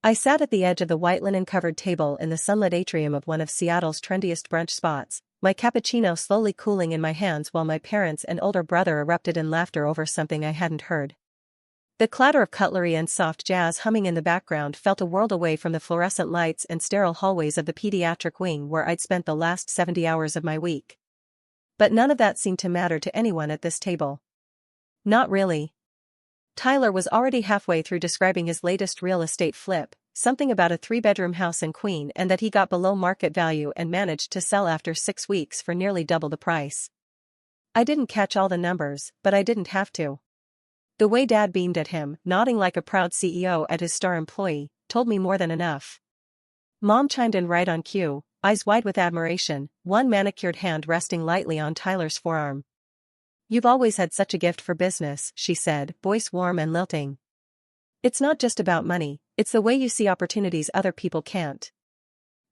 I sat at the edge of the white linen-covered table in the sunlit atrium of one of Seattle's trendiest brunch spots, my cappuccino slowly cooling in my hands while my parents and older brother erupted in laughter over something I hadn't heard. The clatter of cutlery and soft jazz humming in the background felt a world away from the fluorescent lights and sterile hallways of the pediatric wing where I'd spent the last 70 hours of my week. But none of that seemed to matter to anyone at this table. Not really. Tyler was already halfway through describing his latest real estate flip, something about a 3-bedroom house in Queen and that he got below market value and managed to sell after 6 weeks for nearly double the price. I didn't catch all the numbers, but I didn't have to. The way Dad beamed at him, nodding like a proud CEO at his star employee, told me more than enough. Mom chimed in right on cue, eyes wide with admiration, one manicured hand resting lightly on Tyler's forearm. "You've always had such a gift for business," she said, voice warm and lilting. "It's not just about money, it's the way you see opportunities other people can't.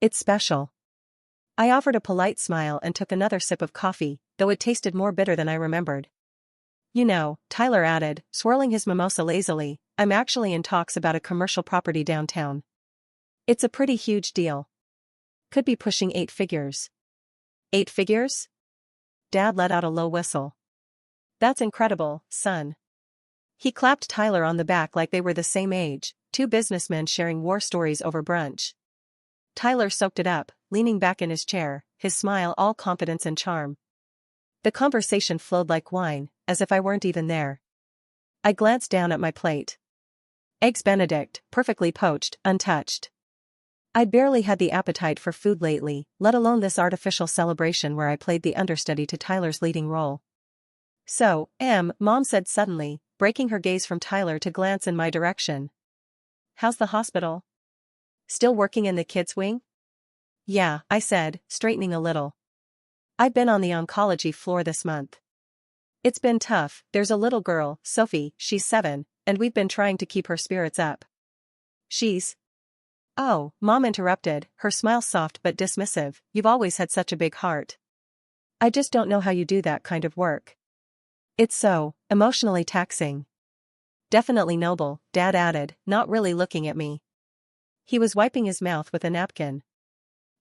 It's special." I offered a polite smile and took another sip of coffee, though it tasted more bitter than I remembered. "You know," Tyler added, swirling his mimosa lazily, "I'm actually in talks about a commercial property downtown. It's a pretty huge deal. Could be pushing 8 figures. 8 figures?" Dad let out a low whistle. "That's incredible, son." He clapped Tyler on the back like they were the same age, two businessmen sharing war stories over brunch. Tyler soaked it up, leaning back in his chair, his smile all confidence and charm. The conversation flowed like wine, as if I weren't even there. I glanced down at my plate. Eggs Benedict, perfectly poached, untouched. I'd barely had the appetite for food lately, let alone this artificial celebration where I played the understudy to Tyler's leading role. "So, Mom said suddenly, breaking her gaze from Tyler to glance in my direction. "How's the hospital? Still working in the kids' wing?" "Yeah," I said, straightening a little. "I've been on the oncology floor this month. It's been tough. There's a little girl, Sophie, she's 7, and we've been trying to keep her spirits up." "She's..." "Oh," Mom interrupted, her smile soft but dismissive, "you've always had such a big heart. I just don't know how you do that kind of work. It's so emotionally taxing." "Definitely noble," Dad added, not really looking at me. He was wiping his mouth with a napkin.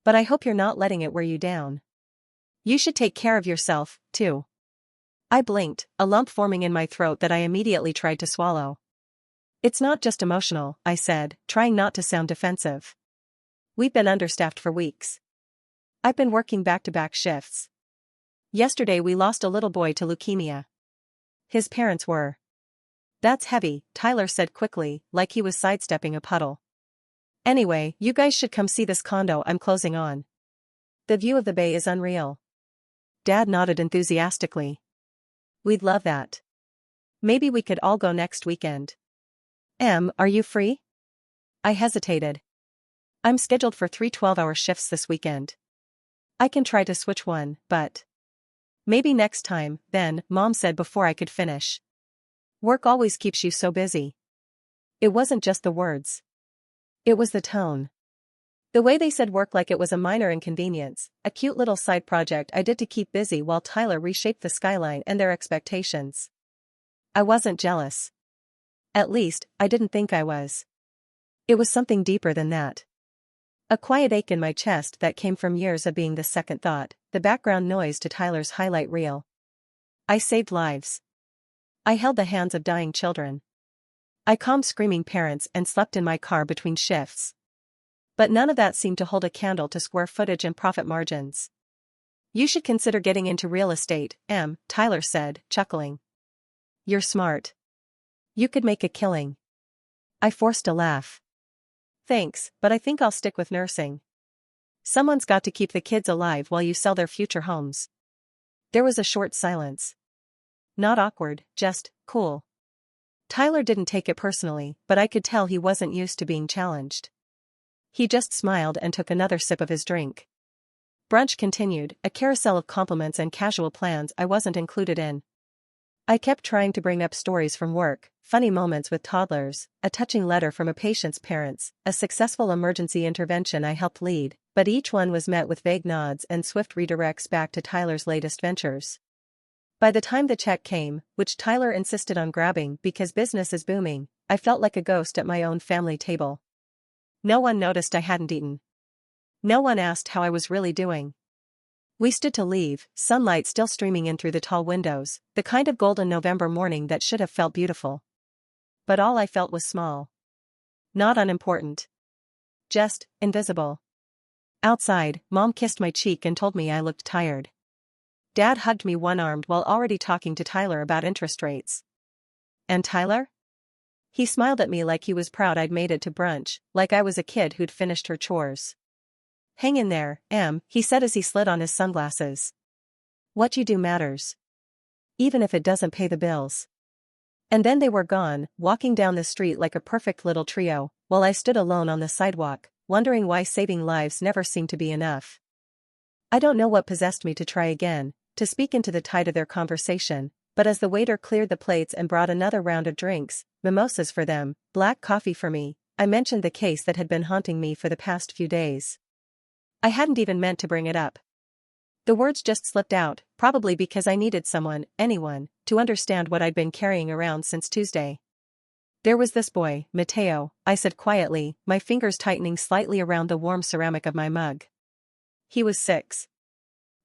"But I hope you're not letting it wear you down. You should take care of yourself, too." I blinked, a lump forming in my throat that I immediately tried to swallow. "It's not just emotional," I said, trying not to sound defensive. "We've been understaffed for weeks. I've been working back-to-back shifts. Yesterday we lost a little boy to leukemia. His parents were..." "That's heavy," Tyler said quickly, like he was sidestepping a puddle. "Anyway, you guys should come see this condo I'm closing on. The view of the bay is unreal." Dad nodded enthusiastically. "We'd love that. Maybe we could all go next weekend." Are you free?" I hesitated. "I'm scheduled for 3 12-hour shifts this weekend. I can try to switch one, but..." "Maybe next time, then," Mom said before I could finish. "Work always keeps you so busy." It wasn't just the words. It was the tone. The way they said work like it was a minor inconvenience, a cute little side project I did to keep busy while Tyler reshaped the skyline and their expectations. I wasn't jealous. At least, I didn't think I was. It was something deeper than that. A quiet ache in my chest that came from years of being the second thought, the background noise to Tyler's highlight reel. I saved lives. I held the hands of dying children. I calmed screaming parents and slept in my car between shifts. But none of that seemed to hold a candle to square footage and profit margins. "You should consider getting into real estate," Tyler said, chuckling. "You're smart. You could make a killing." I forced a laugh. "Thanks, but I think I'll stick with nursing. Someone's got to keep the kids alive while you sell their future homes." There was a short silence. Not awkward, just cool. Tyler didn't take it personally, but I could tell he wasn't used to being challenged. He just smiled and took another sip of his drink. Brunch continued, a carousel of compliments and casual plans I wasn't included in. I kept trying to bring up stories from work, funny moments with toddlers, a touching letter from a patient's parents, a successful emergency intervention I helped lead, but each one was met with vague nods and swift redirects back to Tyler's latest ventures. By the time the check came, which Tyler insisted on grabbing because business is booming, I felt like a ghost at my own family table. No one noticed I hadn't eaten. No one asked how I was really doing. We stood to leave, sunlight still streaming in through the tall windows, the kind of golden November morning that should have felt beautiful. But all I felt was small. Not unimportant. Just invisible. Outside, Mom kissed my cheek and told me I looked tired. Dad hugged me one-armed while already talking to Tyler about interest rates. And Tyler? He smiled at me like he was proud I'd made it to brunch, like I was a kid who'd finished her chores. Hang in there, Em, he said as he slid on his sunglasses. What you do matters. Even if it doesn't pay the bills. And then they were gone, walking down the street like a perfect little trio, while I stood alone on the sidewalk, wondering why saving lives never seemed to be enough. I don't know what possessed me to try again, to speak into the tide of their conversation, but as the waiter cleared the plates and brought another round of drinks, mimosas for them, black coffee for me, I mentioned the case that had been haunting me for the past few days. I hadn't even meant to bring it up. The words just slipped out, probably because I needed someone, anyone, to understand what I'd been carrying around since Tuesday. There was this boy, Mateo, I said quietly, my fingers tightening slightly around the warm ceramic of my mug. He was 6.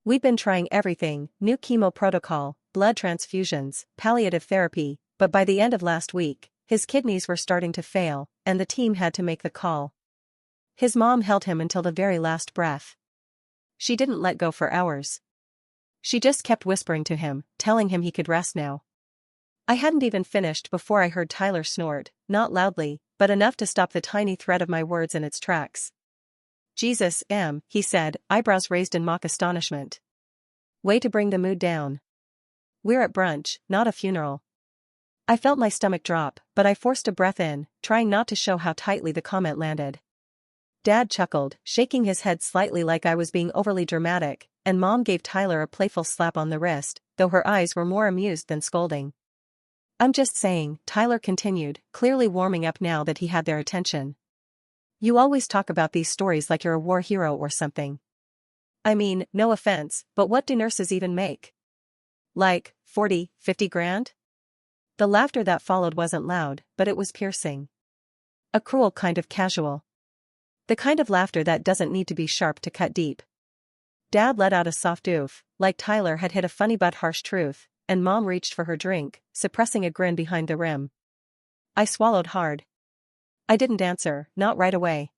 We'd been trying everything, new chemo protocol, blood transfusions, palliative therapy, but by the end of last week, his kidneys were starting to fail, and the team had to make the call. His mom held him until the very last breath. She didn't let go for hours. She just kept whispering to him, telling him he could rest now. I hadn't even finished before I heard Tyler snort, not loudly, but enough to stop the tiny thread of my words in its tracks. Jesus, Em, he said, eyebrows raised in mock astonishment. Way to bring the mood down. We're at brunch, not a funeral. I felt my stomach drop, but I forced a breath in, trying not to show how tightly the comment landed. Dad chuckled, shaking his head slightly like I was being overly dramatic, and Mom gave Tyler a playful slap on the wrist, though her eyes were more amused than scolding. I'm just saying, Tyler continued, clearly warming up now that he had their attention. You always talk about these stories like you're a war hero or something. I mean, no offense, but what do nurses even make? Like, 40, 50 grand? The laughter that followed wasn't loud, but it was piercing. A cruel kind of casual. The kind of laughter that doesn't need to be sharp to cut deep. Dad let out a soft oof, like Tyler had hit a funny but harsh truth, and Mom reached for her drink, suppressing a grin behind the rim. I swallowed hard. I didn't answer, not right away.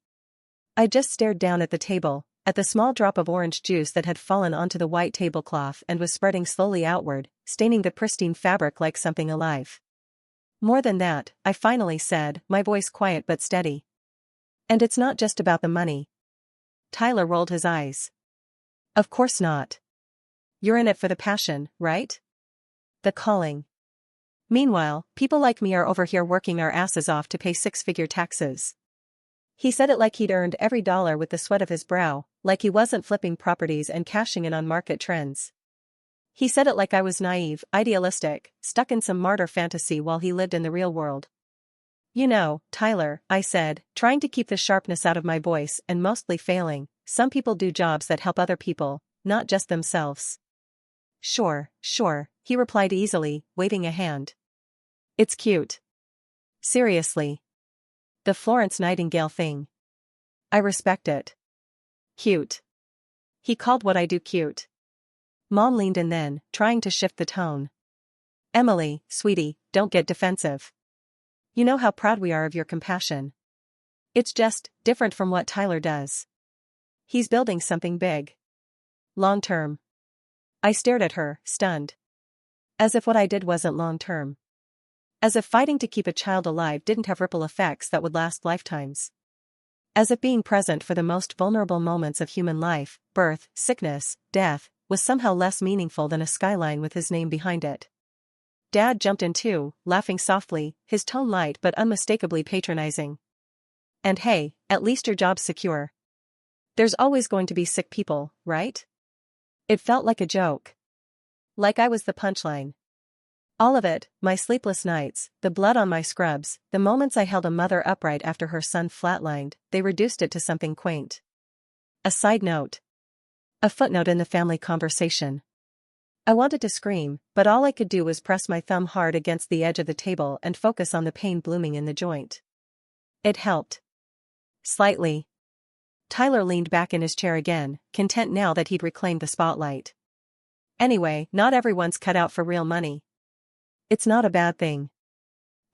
I just stared down at the table, at the small drop of orange juice that had fallen onto the white tablecloth and was spreading slowly outward, staining the pristine fabric like something alive. More than that, I finally said, my voice quiet but steady. And it's not just about the money. Tyler rolled his eyes. Of course not. You're in it for the passion, right? The calling. Meanwhile, people like me are over here working our asses off to pay 6-figure taxes. He said it like he'd earned every dollar with the sweat of his brow, like he wasn't flipping properties and cashing in on market trends. He said it like I was naive, idealistic, stuck in some martyr fantasy while he lived in the real world. You know, Tyler, I said, trying to keep the sharpness out of my voice and mostly failing, some people do jobs that help other people, not just themselves. Sure, he replied easily, waving a hand. It's cute. Seriously. The Florence Nightingale thing. I respect it. Cute. He called what I do cute. Mom leaned in then, trying to shift the tone. Emily, sweetie, don't get defensive. You know how proud we are of your compassion. It's just different from what Tyler does. He's building something big. Long-term. I stared at her, stunned. As if what I did wasn't long-term. As if fighting to keep a child alive didn't have ripple effects that would last lifetimes. As if being present for the most vulnerable moments of human life, birth, sickness, death, was somehow less meaningful than a skyline with his name behind it. Dad jumped in too, laughing softly, his tone light but unmistakably patronizing. And hey, at least your job's secure. There's always going to be sick people, right? It felt like a joke. Like I was the punchline. All of it, my sleepless nights, the blood on my scrubs, the moments I held a mother upright after her son flatlined, they reduced it to something quaint. A side note. A footnote in the family conversation. I wanted to scream, but all I could do was press my thumb hard against the edge of the table and focus on the pain blooming in the joint. It helped. Slightly. Tyler leaned back in his chair again, content now that he'd reclaimed the spotlight. Anyway, not everyone's cut out for real money. It's not a bad thing.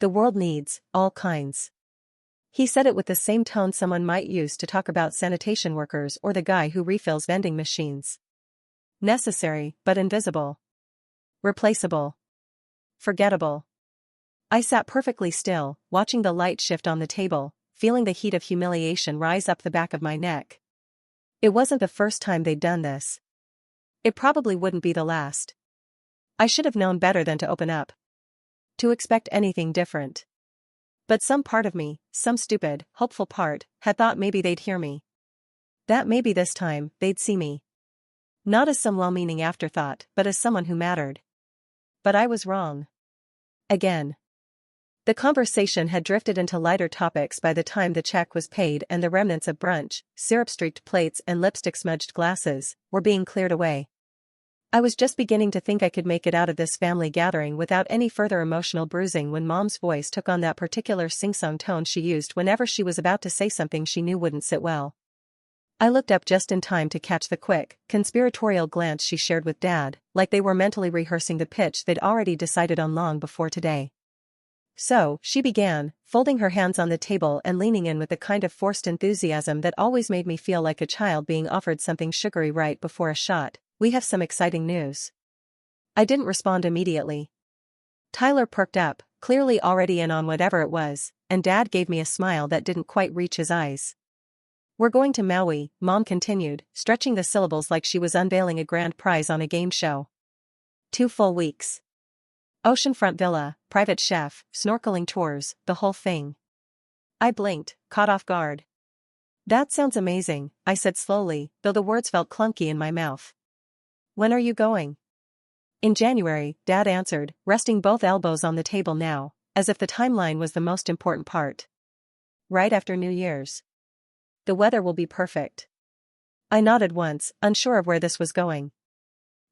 The world needs all kinds. He said it with the same tone someone might use to talk about sanitation workers or the guy who refills vending machines. Necessary, but invisible. Replaceable. Forgettable. I sat perfectly still, watching the light shift on the table, feeling the heat of humiliation rise up the back of my neck. It wasn't the first time they'd done this. It probably wouldn't be the last. I should have known better than to open up. To expect anything different. But some part of me, some stupid, hopeful part, had thought maybe they'd hear me. That maybe this time, they'd see me. Not as some well-meaning afterthought, but as someone who mattered. But I was wrong. Again. The conversation had drifted into lighter topics by the time the check was paid and the remnants of brunch, syrup-streaked plates and lipstick-smudged glasses, were being cleared away. I was just beginning to think I could make it out of this family gathering without any further emotional bruising when Mom's voice took on that particular sing-song tone she used whenever she was about to say something she knew wouldn't sit well. I looked up just in time to catch the quick, conspiratorial glance she shared with Dad, like they were mentally rehearsing the pitch they'd already decided on long before today. So, she began, folding her hands on the table and leaning in with the kind of forced enthusiasm that always made me feel like a child being offered something sugary right before a shot. We have some exciting news. I didn't respond immediately. Tyler perked up, clearly already in on whatever it was, and Dad gave me a smile that didn't quite reach his eyes. We're going to Maui, Mom continued, stretching the syllables like she was unveiling a grand prize on a game show. 2 full weeks. Oceanfront villa, private chef, snorkeling tours, the whole thing. I blinked, caught off guard. That sounds amazing, I said slowly, though the words felt clunky in my mouth. When are you going? In January, Dad answered, resting both elbows on the table now, as if the timeline was the most important part. Right after New Year's. The weather will be perfect. I nodded once, unsure of where this was going.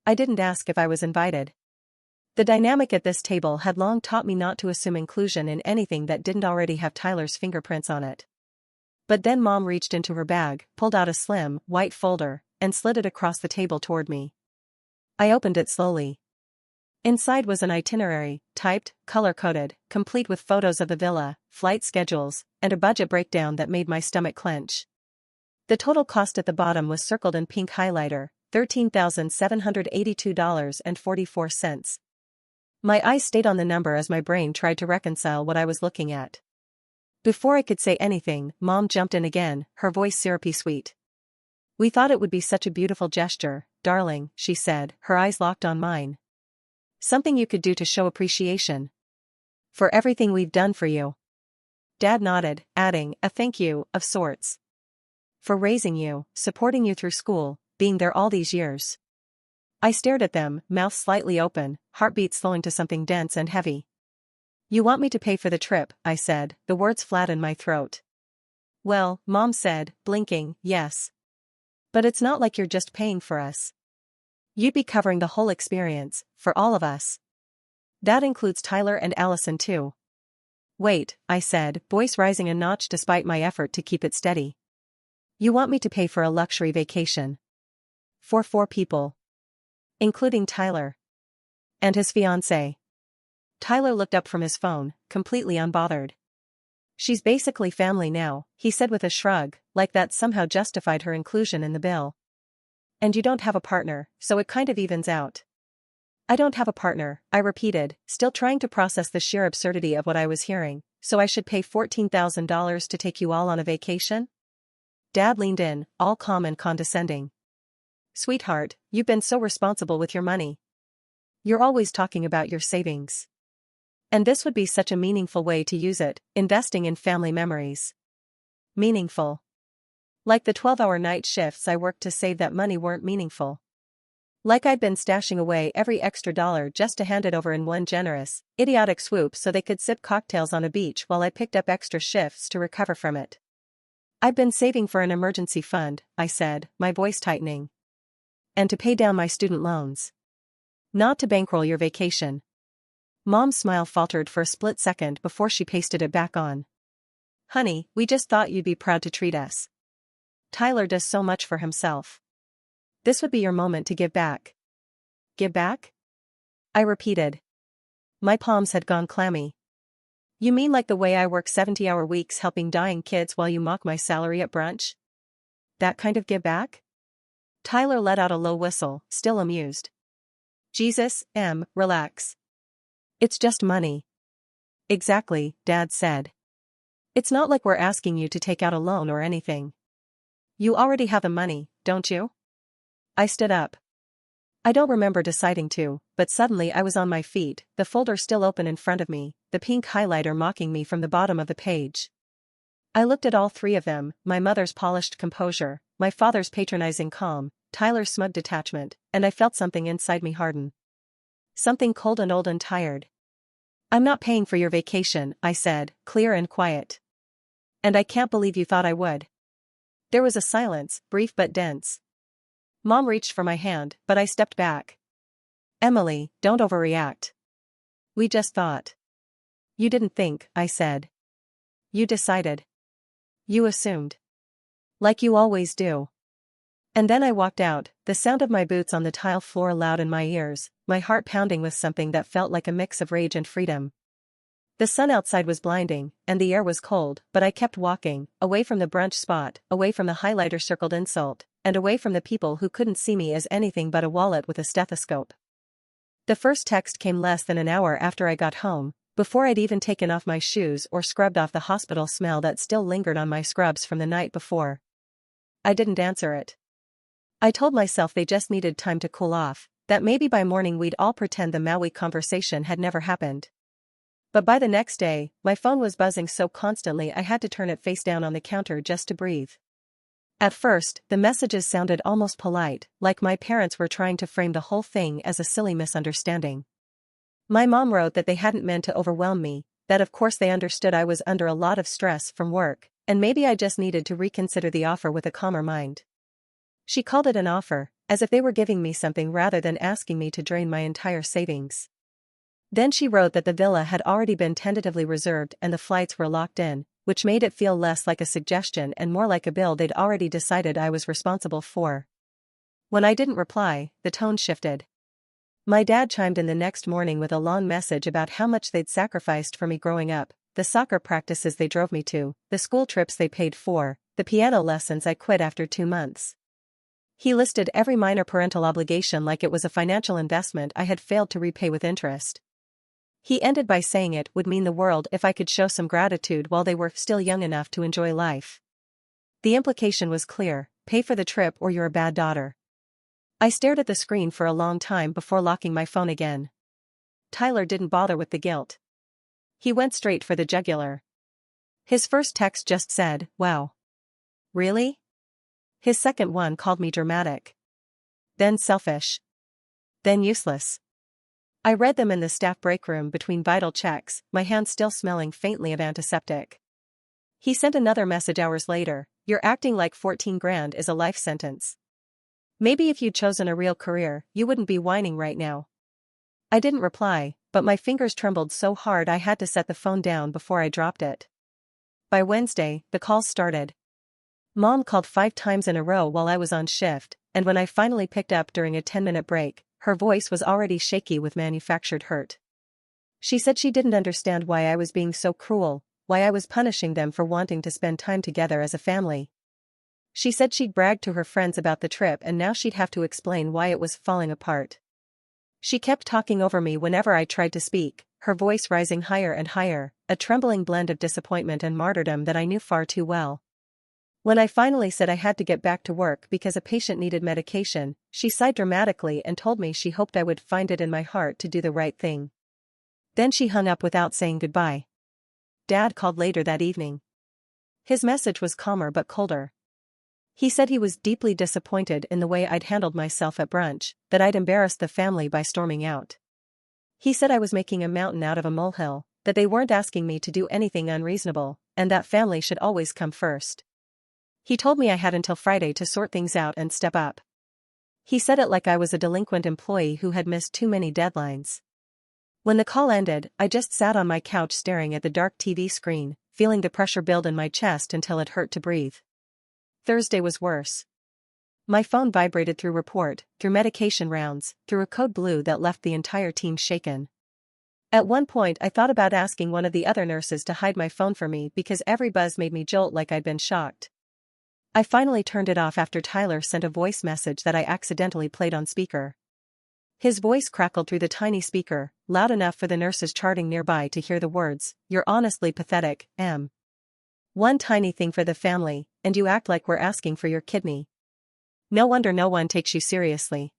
I didn't ask if I was invited. The dynamic at this table had long taught me not to assume inclusion in anything that didn't already have Tyler's fingerprints on it. But then Mom reached into her bag, pulled out a slim, white folder, and slid it across the table toward me. I opened it slowly. Inside was an itinerary, typed, color-coded, complete with photos of the villa, flight schedules, and a budget breakdown that made my stomach clench. The total cost at the bottom was circled in pink highlighter, $13,782.44. My eyes stayed on the number as my brain tried to reconcile what I was looking at. Before I could say anything, Mom jumped in again, her voice syrupy sweet. We thought it would be such a beautiful gesture, darling, she said, her eyes locked on mine. Something you could do to show appreciation. For everything we've done for you. Dad nodded, adding, a thank you, of sorts. For raising you, supporting you through school, being there all these years. I stared at them, mouth slightly open, heartbeat slowing to something dense and heavy. You want me to pay for the trip, I said, the words flat in my throat. Well, Mom said, blinking, yes. But it's not like you're just paying for us. You'd be covering the whole experience, for all of us. That includes Tyler and Allison too. Wait, I said, voice rising a notch despite my effort to keep it steady. You want me to pay for a luxury vacation? For 4 people. Including Tyler. And his fiancée. Tyler looked up from his phone, completely unbothered. She's basically family now, he said with a shrug, like that somehow justified her inclusion in the bill. And you don't have a partner, so it kind of evens out. I don't have a partner, I repeated, still trying to process the sheer absurdity of what I was hearing, so I should pay $14,000 to take you all on a vacation? Dad leaned in, all calm and condescending. Sweetheart, you've been so responsible with your money. You're always talking about your savings. And this would be such a meaningful way to use it, investing in family memories. Meaningful. Like the 12-hour night shifts I worked to save that money weren't meaningful. Like I'd been stashing away every extra dollar just to hand it over in one generous, idiotic swoop so they could sip cocktails on a beach while I picked up extra shifts to recover from it. I'd been saving for an emergency fund, I said, my voice tightening. And to pay down my student loans. Not to bankroll your vacation. Mom's smile faltered for a split second before she pasted it back on. Honey, we just thought you'd be proud to treat us. Tyler does so much for himself. This would be your moment to give back. Give back? I repeated. My palms had gone clammy. You mean like the way I work 70-hour weeks helping dying kids while you mock my salary at brunch? That kind of give back? Tyler let out a low whistle, still amused. Jesus, relax. It's just money. Exactly, Dad said. It's not like we're asking you to take out a loan or anything. You already have the money, don't you? I stood up. I don't remember deciding to, but suddenly I was on my feet, the folder still open in front of me, the pink highlighter mocking me from the bottom of the page. I looked at all three of them, my mother's polished composure, my father's patronizing calm, Tyler's smug detachment, and I felt something inside me harden. Something cold and old and tired. I'm not paying for your vacation, I said, clear and quiet. And I can't believe you thought I would. There was a silence, brief but dense. Mom reached for my hand, but I stepped back. Emily, don't overreact. We just thought. You didn't think, I said. You decided. You assumed. Like you always do. And then I walked out, the sound of my boots on the tile floor loud in my ears, my heart pounding with something that felt like a mix of rage and freedom. The sun outside was blinding, and the air was cold, but I kept walking, away from the brunch spot, away from the highlighter-circled insult, and away from the people who couldn't see me as anything but a wallet with a stethoscope. The first text came less than an hour after I got home, before I'd even taken off my shoes or scrubbed off the hospital smell that still lingered on my scrubs from the night before. I didn't answer it. I told myself they just needed time to cool off, that maybe by morning we'd all pretend the Maui conversation had never happened. But by the next day, my phone was buzzing so constantly I had to turn it face down on the counter just to breathe. At first, the messages sounded almost polite, like my parents were trying to frame the whole thing as a silly misunderstanding. My mom wrote that they hadn't meant to overwhelm me, that of course they understood I was under a lot of stress from work, and maybe I just needed to reconsider the offer with a calmer mind. She called it an offer, as if they were giving me something rather than asking me to drain my entire savings. Then she wrote that the villa had already been tentatively reserved and the flights were locked in, which made it feel less like a suggestion and more like a bill they'd already decided I was responsible for. When I didn't reply, the tone shifted. My dad chimed in the next morning with a long message about how much they'd sacrificed for me growing up, the soccer practices they drove me to, the school trips they paid for, the piano lessons I quit after 2 months. He listed every minor parental obligation like it was a financial investment I had failed to repay with interest. He ended by saying it would mean the world if I could show some gratitude while they were still young enough to enjoy life. The implication was clear: pay for the trip or you're a bad daughter. I stared at the screen for a long time before locking my phone again. Tyler didn't bother with the guilt. He went straight for the jugular. His first text just said, "Wow. Really?" His second one called me dramatic. Then selfish. Then useless. I read them in the staff break room between vital checks, my hands still smelling faintly of antiseptic. He sent another message hours later: "You're acting like 14 grand is a life sentence. Maybe if you'd chosen a real career, you wouldn't be whining right now." I didn't reply, but my fingers trembled so hard I had to set the phone down before I dropped it. By Wednesday, the calls started. Mom called 5 times in a row while I was on shift, and when I finally picked up during a 10-minute break, her voice was already shaky with manufactured hurt. She said she didn't understand why I was being so cruel, why I was punishing them for wanting to spend time together as a family. She said she'd bragged to her friends about the trip and now she'd have to explain why it was falling apart. She kept talking over me whenever I tried to speak, her voice rising higher and higher, a trembling blend of disappointment and martyrdom that I knew far too well. When I finally said I had to get back to work because a patient needed medication, she sighed dramatically and told me she hoped I would find it in my heart to do the right thing. Then she hung up without saying goodbye. Dad called later that evening. His message was calmer but colder. He said he was deeply disappointed in the way I'd handled myself at brunch, that I'd embarrassed the family by storming out. He said I was making a mountain out of a molehill, that they weren't asking me to do anything unreasonable, and that family should always come first. He told me I had until Friday to sort things out and step up. He said it like I was a delinquent employee who had missed too many deadlines. When the call ended, I just sat on my couch staring at the dark TV screen, feeling the pressure build in my chest until it hurt to breathe. Thursday was worse. My phone vibrated through report, through medication rounds, through a code blue that left the entire team shaken. At one point I thought about asking one of the other nurses to hide my phone for me because every buzz made me jolt like I'd been shocked. I finally turned it off after Tyler sent a voice message that I accidentally played on speaker. His voice crackled through the tiny speaker, loud enough for the nurses charting nearby to hear the words, "You're honestly pathetic, Em. One tiny thing for the family, and you act like we're asking for your kidney. No wonder no one takes you seriously."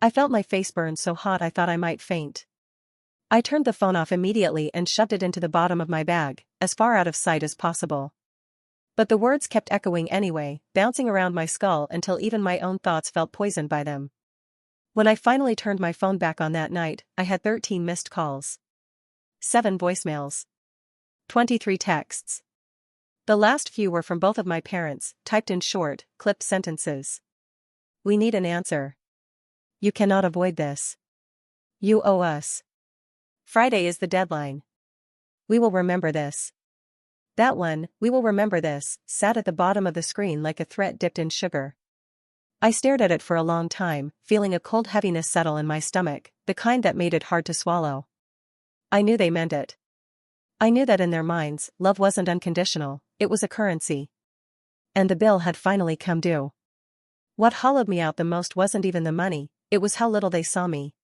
I felt my face burn so hot I thought I might faint. I turned the phone off immediately and shoved it into the bottom of my bag, as far out of sight as possible. But the words kept echoing anyway, bouncing around my skull until even my own thoughts felt poisoned by them. When I finally turned my phone back on that night, I had 13 missed calls. 7 voicemails. 23 texts. The last few were from both of my parents, typed in short, clipped sentences. "We need an answer. You cannot avoid this. You owe us. Friday is the deadline. We will remember this." That one, "We will remember this," sat at the bottom of the screen like a threat dipped in sugar. I stared at it for a long time, feeling a cold heaviness settle in my stomach, the kind that made it hard to swallow. I knew they meant it. I knew that in their minds, love wasn't unconditional, it was a currency. And the bill had finally come due. What hollowed me out the most wasn't even the money, it was how little they saw me.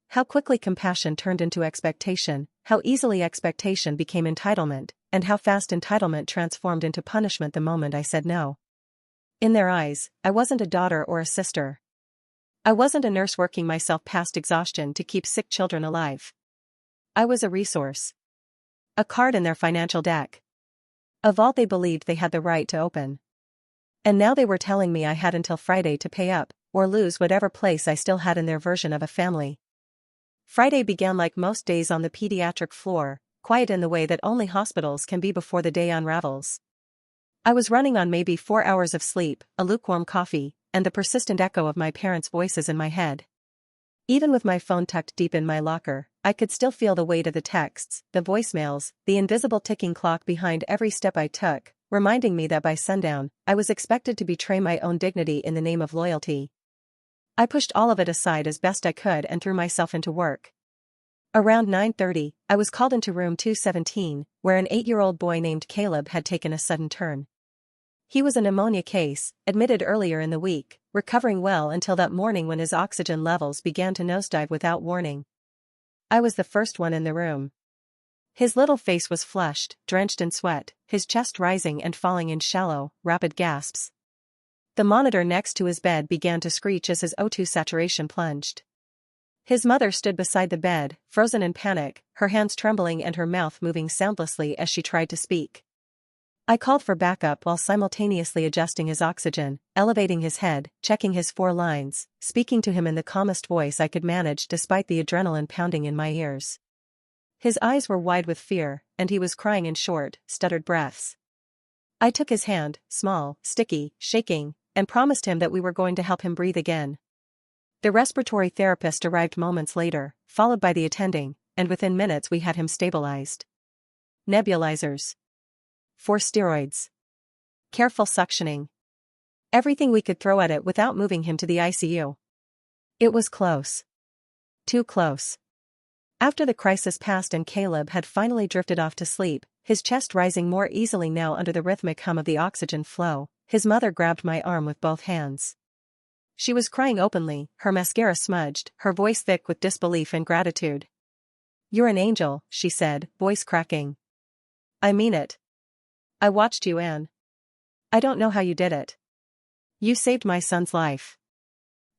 How quickly compassion turned into expectation, how easily expectation became entitlement, and how fast entitlement transformed into punishment the moment I said no. In their eyes, I wasn't a daughter or a sister. I wasn't a nurse working myself past exhaustion to keep sick children alive. I was a resource. A card in their financial deck. A vault they believed they had the right to open. And now they were telling me I had until Friday to pay up, or lose whatever place I still had in their version of a family. Friday began like most days on the pediatric floor, quiet in the way that only hospitals can be before the day unravels. I was running on maybe 4 hours of sleep, a lukewarm coffee, and the persistent echo of my parents' voices in my head. Even with my phone tucked deep in my locker, I could still feel the weight of the texts, the voicemails, the invisible ticking clock behind every step I took, reminding me that by sundown, I was expected to betray my own dignity in the name of loyalty. I pushed all of it aside as best I could and threw myself into work. Around 9:30, I was called into room 217, where an 8-year-old boy named Caleb had taken a sudden turn. He was a pneumonia case, admitted earlier in the week, recovering well until that morning when his oxygen levels began to nosedive without warning. I was the first one in the room. His little face was flushed, drenched in sweat, his chest rising and falling in shallow, rapid gasps. The monitor next to his bed began to screech as his O2 saturation plunged. His mother stood beside the bed, frozen in panic, her hands trembling and her mouth moving soundlessly as she tried to speak. I called for backup while simultaneously adjusting his oxygen, elevating his head, checking his 4 lines, speaking to him in the calmest voice I could manage despite the adrenaline pounding in my ears. His eyes were wide with fear, and he was crying in short, stuttered breaths. I took his hand, small, sticky, shaking, and promised him that we were going to help him breathe again. The respiratory therapist arrived moments later, followed by the attending, and within minutes we had him stabilized. Nebulizers. 4 steroids. Careful suctioning. Everything we could throw at it without moving him to the ICU. It was close. Too close. After the crisis passed and Caleb had finally drifted off to sleep, his chest rising more easily now under the rhythmic hum of the oxygen flow, his mother grabbed my arm with both hands. She was crying openly, her mascara smudged, her voice thick with disbelief and gratitude. "You're an angel," she said, voice cracking. "I mean it. I watched you, Anne. I don't know how you did it. You saved my son's life."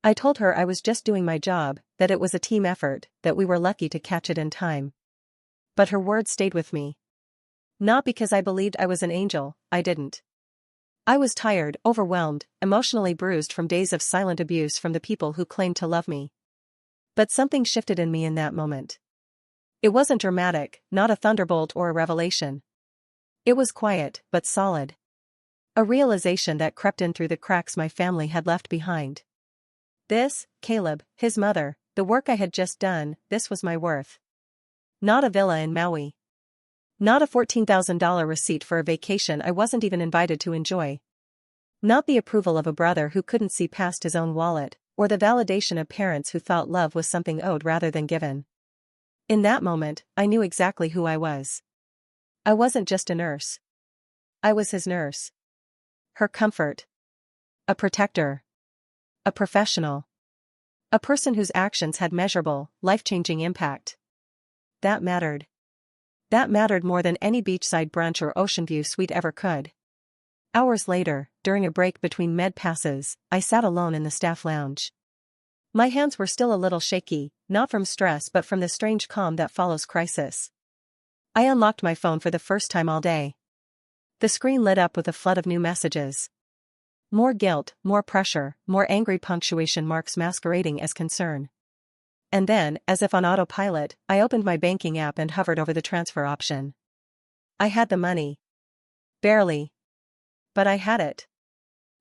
I told her I was just doing my job, that it was a team effort, that we were lucky to catch it in time. But her words stayed with me. Not because I believed I was an angel, I didn't. I was tired, overwhelmed, emotionally bruised from days of silent abuse from the people who claimed to love me. But something shifted in me in that moment. It wasn't dramatic, not a thunderbolt or a revelation. It was quiet, but solid. A realization that crept in through the cracks my family had left behind. This, Caleb, his mother, the work I had just done, this was my worth. Not a villa in Maui. Not a $14,000 receipt for a vacation I wasn't even invited to enjoy. Not the approval of a brother who couldn't see past his own wallet, or the validation of parents who thought love was something owed rather than given. In that moment, I knew exactly who I was. I wasn't just a nurse. I was his nurse. Her comfort. A protector. A professional. A person whose actions had measurable, life-changing impact. That mattered. That mattered more than any beachside brunch or ocean view suite ever could. Hours later, during a break between med passes, I sat alone in the staff lounge. My hands were still a little shaky, not from stress but from the strange calm that follows crisis. I unlocked my phone for the first time all day. The screen lit up with a flood of new messages. More guilt, more pressure, more angry punctuation marks masquerading as concern. And then, as if on autopilot, I opened my banking app and hovered over the transfer option. I had the money. Barely. But I had it.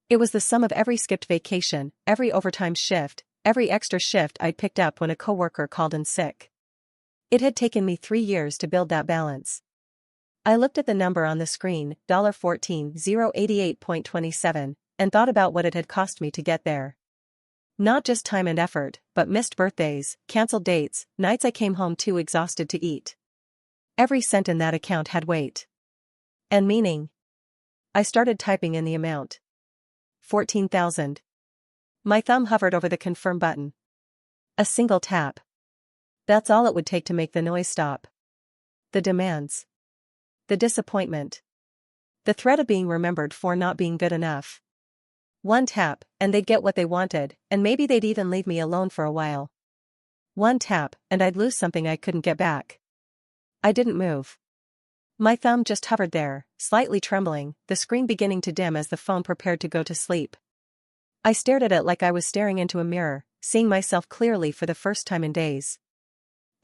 It was the sum of every skipped vacation, every overtime shift, every extra shift I'd picked up when a coworker called in sick. It had taken me 3 years to build that balance. I looked at the number on the screen, $14,088.27, and thought about what it had cost me to get there. Not just time and effort, but missed birthdays, canceled dates, nights I came home too exhausted to eat. Every cent in that account had weight. And meaning. I started typing in the amount. 14,000. My thumb hovered over the confirm button. A single tap. That's all it would take to make the noise stop. The demands. The disappointment. The threat of being remembered for not being good enough. One tap, and they'd get what they wanted, and maybe they'd even leave me alone for a while. One tap, and I'd lose something I couldn't get back. I didn't move. My thumb just hovered there, slightly trembling, the screen beginning to dim as the phone prepared to go to sleep. I stared at it like I was staring into a mirror, seeing myself clearly for the first time in days.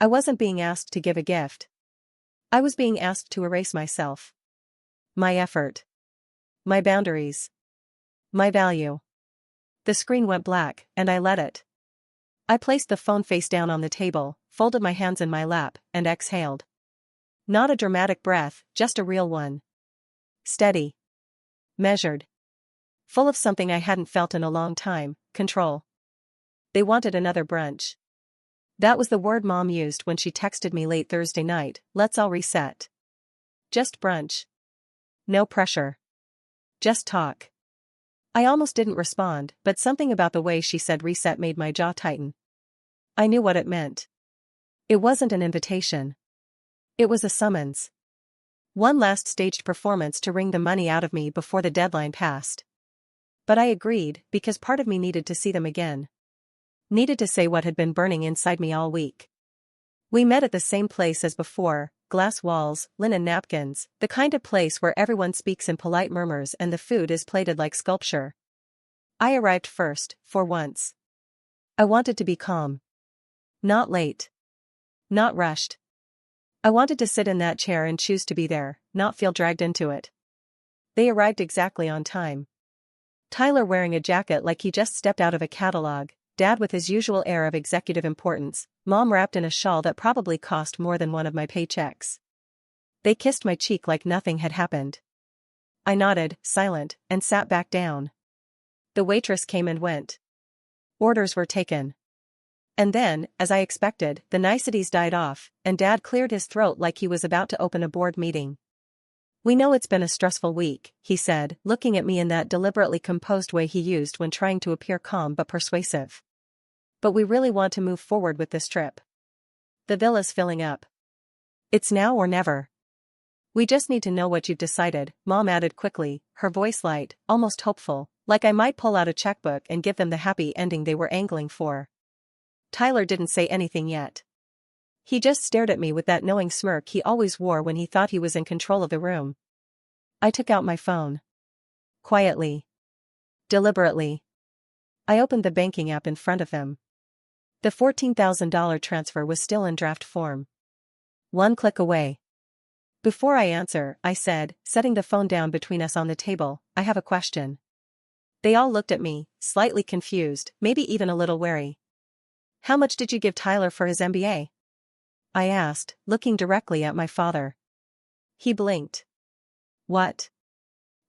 I wasn't being asked to give a gift. I was being asked to erase myself. My effort. My boundaries. My value. The screen went black, and I let it. I placed the phone face down on the table, folded my hands in my lap, and exhaled. Not a dramatic breath, just a real one. Steady. Measured. Full of something I hadn't felt in a long time, control. They wanted another brunch. That was the word Mom used when she texted me late Thursday night, let's all reset. Just brunch. No pressure. Just talk. I almost didn't respond, but something about the way she said reset made my jaw tighten. I knew what it meant. It wasn't an invitation. It was a summons. One last staged performance to wring the money out of me before the deadline passed. But I agreed, because part of me needed to see them again. Needed to say what had been burning inside me all week. We met at the same place as before, glass walls, linen napkins, the kind of place where everyone speaks in polite murmurs and the food is plated like sculpture. I arrived first, for once. I wanted to be calm. Not late. Not rushed. I wanted to sit in that chair and choose to be there, not feel dragged into it. They arrived exactly on time. Tyler wearing a jacket like he just stepped out of a catalog, Dad with his usual air of executive importance, Mom wrapped in a shawl that probably cost more than one of my paychecks. They kissed my cheek like nothing had happened. I nodded, silent, and sat back down. The waitress came and went. Orders were taken. And then, as I expected, the niceties died off, and Dad cleared his throat like he was about to open a board meeting. We know it's been a stressful week, he said, looking at me in that deliberately composed way he used when trying to appear calm but persuasive. But we really want to move forward with this trip. The villa's filling up. It's now or never. We just need to know what you've decided, Mom added quickly, her voice light, almost hopeful, like I might pull out a checkbook and give them the happy ending they were angling for. Tyler didn't say anything yet. He just stared at me with that knowing smirk he always wore when he thought he was in control of the room. I took out my phone. Quietly. Deliberately. I opened the banking app in front of him. The $14,000 transfer was still in draft form. One click away. Before I answer, I said, setting the phone down between us on the table, I have a question. They all looked at me, slightly confused, maybe even a little wary. How much did you give Tyler for his MBA? I asked, looking directly at my father. He blinked. What?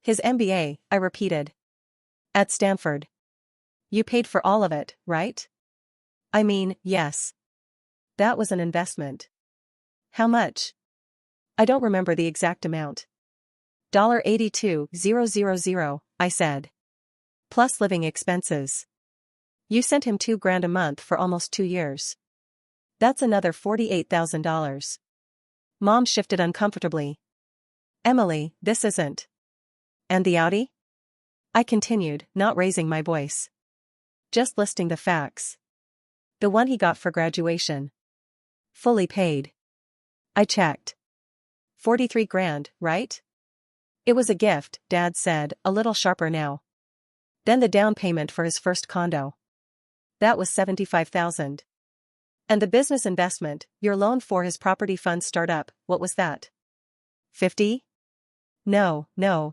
His MBA, I repeated. At Stanford. You paid for all of it, right? I mean, yes. That was an investment. How much? I don't remember the exact amount. $82,000, I said. Plus living expenses. You sent him $2,000 a month for almost 2 years. That's another $48,000. Mom shifted uncomfortably. Emily, this isn't. And the Audi? I continued, not raising my voice. Just listing the facts. The one he got for graduation. Fully paid. I checked. 43 grand, right? It was a gift, Dad said, a little sharper now. Then the down payment for his first condo. That was 75,000. And the business investment, your loan for his property fund startup, what was that? 50? No,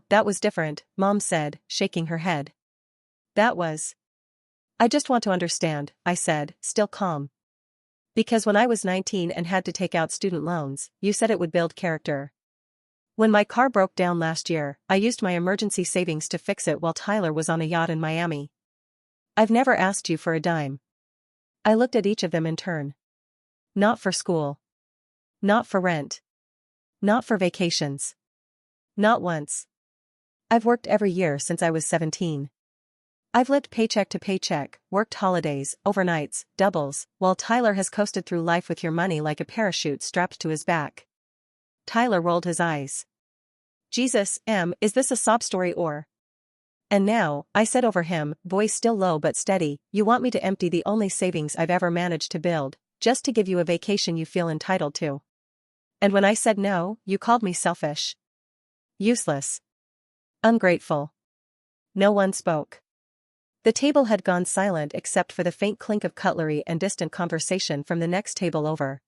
that was different, Mom said, shaking her head. That was. I just want to understand, I said, still calm. Because when I was 19 and had to take out student loans, you said it would build character. When my car broke down last year, I used my emergency savings to fix it while Tyler was on a yacht in Miami. I've never asked you for a dime. I looked at each of them in turn. Not for school. Not for rent. Not for vacations. Not once. I've worked every year since I was 17. I've lived paycheck to paycheck, worked holidays, overnights, doubles, while Tyler has coasted through life with your money like a parachute strapped to his back. Tyler rolled his eyes. Jesus, Em, is this a sob story or? And now, I said over him, voice still low but steady, you want me to empty the only savings I've ever managed to build, just to give you a vacation you feel entitled to. And when I said no, you called me selfish. Useless. Ungrateful. No one spoke. The table had gone silent except for the faint clink of cutlery and distant conversation from the next table over.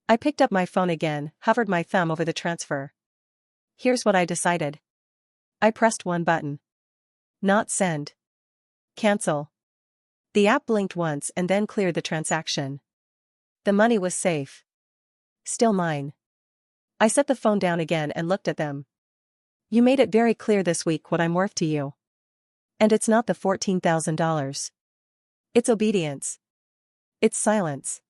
I picked up my phone again, hovered my thumb over the transfer. Here's what I decided. I pressed one button. Not send. Cancel. The app blinked once and then cleared the transaction. The money was safe. Still mine. I set the phone down again and looked at them. You made it very clear this week what I'm worth to you. And it's not the $14,000. It's obedience. It's silence.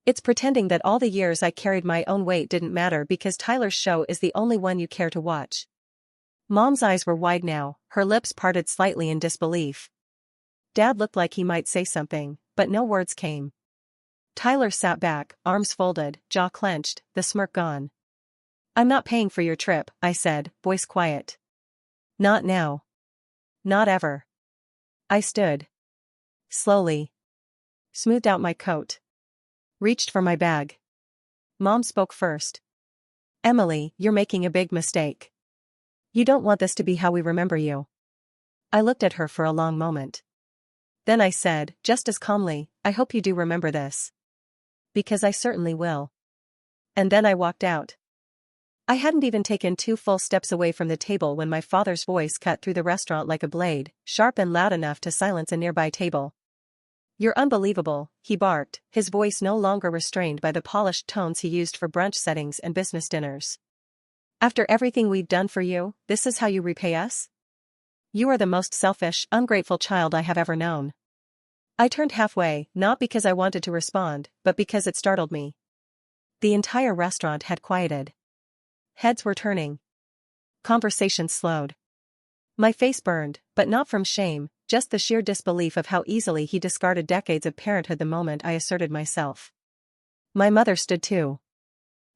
It's pretending that all the years I carried my own weight didn't matter because Tyler's show is the only one you care to watch. Mom's eyes were wide now, her lips parted slightly in disbelief. Dad looked like he might say something, but no words came. Tyler sat back, arms folded, jaw clenched, the smirk gone. I'm not paying for your trip, I said, voice quiet. Not now. Not ever. I stood. Slowly. Smoothed out my coat. Reached for my bag. Mom spoke first. Emily, you're making a big mistake. You don't want this to be how we remember you. I looked at her for a long moment. Then I said, just as calmly, I hope you do remember this. Because I certainly will. And then I walked out. I hadn't even taken 2 full steps away from the table when my father's voice cut through the restaurant like a blade, sharp and loud enough to silence a nearby table. You're unbelievable, he barked, his voice no longer restrained by the polished tones he used for brunch settings and business dinners. After everything we've done for you, this is how you repay us? You are the most selfish, ungrateful child I have ever known. I turned halfway, not because I wanted to respond, but because it startled me. The entire restaurant had quieted. Heads were turning. Conversation slowed. My face burned, but not from shame, just the sheer disbelief of how easily he discarded decades of parenthood the moment I asserted myself. My mother stood too.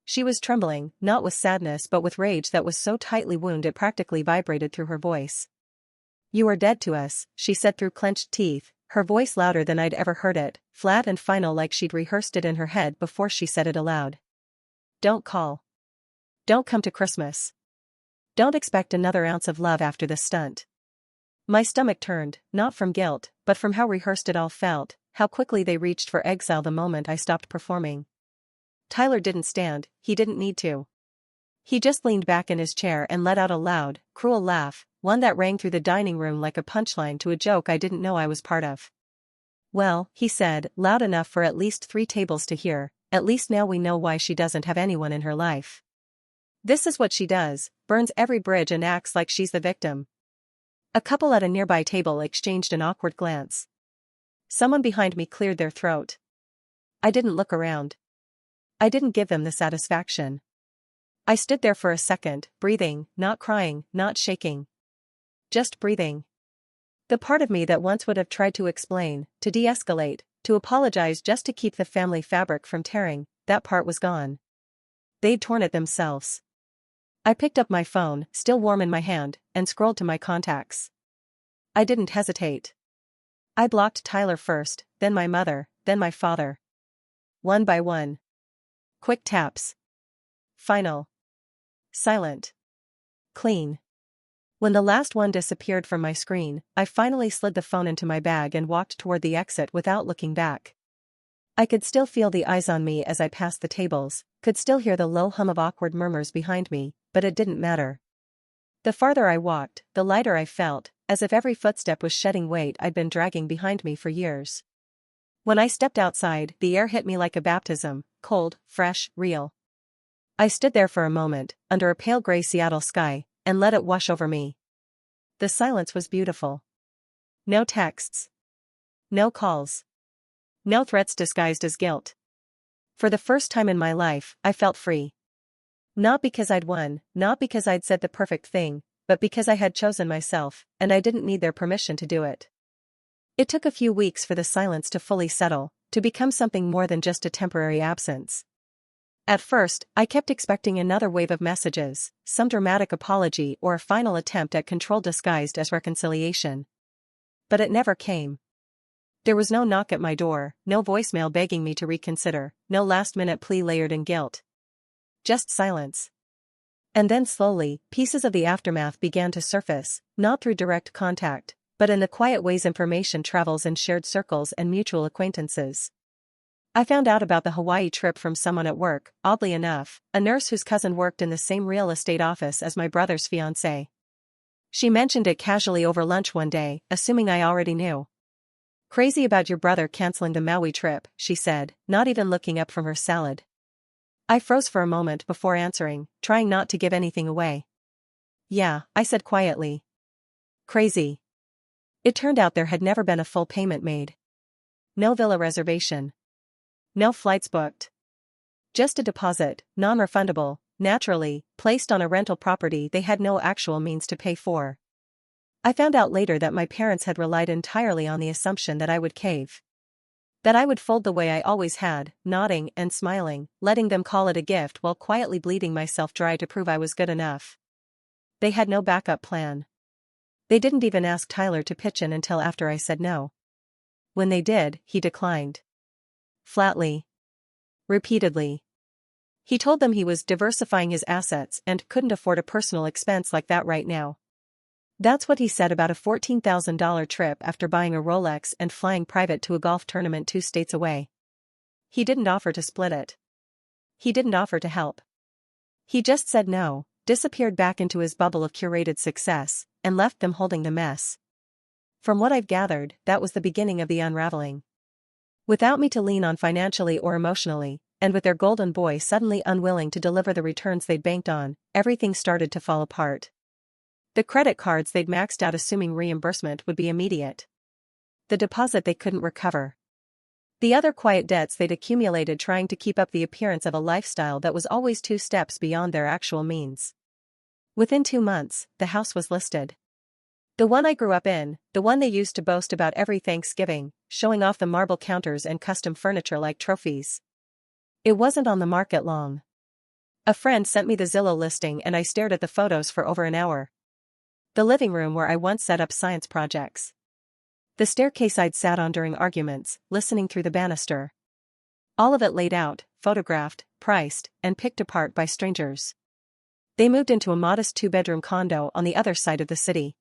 She was trembling, not with sadness but with rage that was so tightly wound it practically vibrated through her voice. You are dead to us, she said through clenched teeth, her voice louder than I'd ever heard it, flat and final like she'd rehearsed it in her head before she said it aloud. Don't call. Don't come to Christmas. Don't expect another ounce of love after this stunt. My stomach turned, not from guilt, but from how rehearsed it all felt, how quickly they reached for exile the moment I stopped performing. Tyler didn't stand, he didn't need to. He just leaned back in his chair and let out a loud, cruel laugh, one that rang through the dining room like a punchline to a joke I didn't know I was part of. Well, he said, loud enough for at least 3 tables to hear, at least now we know why she doesn't have anyone in her life. This is what she does, burns every bridge and acts like she's the victim. A couple at a nearby table exchanged an awkward glance. Someone behind me cleared their throat. I didn't look around. I didn't give them the satisfaction. I stood there for a second, breathing, not crying, not shaking. Just breathing. The part of me that once would have tried to explain, to de-escalate, to apologize just to keep the family fabric from tearing, that part was gone. They'd torn it themselves. I picked up my phone, still warm in my hand, and scrolled to my contacts. I didn't hesitate. I blocked Tyler first, then my mother, then my father. One by one. Quick taps. Final. Silent. Clean. When the last one disappeared from my screen, I finally slid the phone into my bag and walked toward the exit without looking back. I could still feel the eyes on me as I passed the tables, could still hear the low hum of awkward murmurs behind me, but it didn't matter. The farther I walked, the lighter I felt, as if every footstep was shedding weight I'd been dragging behind me for years. When I stepped outside, the air hit me like a baptism, cold, fresh, real. I stood there for a moment, under a pale gray Seattle sky, and let it wash over me. The silence was beautiful. No texts. No calls. No threats disguised as guilt. For the first time in my life, I felt free. Not because I'd won, not because I'd said the perfect thing, but because I had chosen myself, and I didn't need their permission to do it. It took a few weeks for the silence to fully settle, to become something more than just a temporary absence. At first, I kept expecting another wave of messages, some dramatic apology or a final attempt at control disguised as reconciliation. But it never came. There was no knock at my door, no voicemail begging me to reconsider, no last-minute plea layered in guilt. Just silence. And then slowly, pieces of the aftermath began to surface, not through direct contact, but in the quiet ways information travels in shared circles and mutual acquaintances. I found out about the Hawaii trip from someone at work, oddly enough, a nurse whose cousin worked in the same real estate office as my brother's fiancée. She mentioned it casually over lunch one day, assuming I already knew. "Crazy about your brother canceling the Maui trip," she said, not even looking up from her salad. I froze for a moment before answering, trying not to give anything away. "Yeah," I said quietly. "Crazy." It turned out there had never been a full payment made. No villa reservation. No flights booked. Just a deposit, non-refundable, naturally, placed on a rental property they had no actual means to pay for. I found out later that my parents had relied entirely on the assumption that I would cave. That I would fold the way I always had, nodding and smiling, letting them call it a gift while quietly bleeding myself dry to prove I was good enough. They had no backup plan. They didn't even ask Tyler to pitch in until after I said no. When they did, he declined. Flatly. Repeatedly. He told them he was diversifying his assets and couldn't afford a personal expense like that right now. That's what he said about a $14,000 trip after buying a Rolex and flying private to a golf tournament 2 states away. He didn't offer to split it. He didn't offer to help. He just said no, disappeared back into his bubble of curated success, and left them holding the mess. From what I've gathered, that was the beginning of the unraveling. Without me to lean on financially or emotionally, and with their golden boy suddenly unwilling to deliver the returns they'd banked on, everything started to fall apart. The credit cards they'd maxed out assuming reimbursement would be immediate. The deposit they couldn't recover. The other quiet debts they'd accumulated trying to keep up the appearance of a lifestyle that was always 2 steps beyond their actual means. Within 2 months, the house was listed. The one I grew up in, the one they used to boast about every Thanksgiving, showing off the marble counters and custom furniture like trophies. It wasn't on the market long. A friend sent me the Zillow listing and I stared at the photos for over an hour. The living room where I once set up science projects. The staircase I'd sat on during arguments, listening through the banister. All of it laid out, photographed, priced, and picked apart by strangers. They moved into a modest 2-bedroom condo on the other side of the city.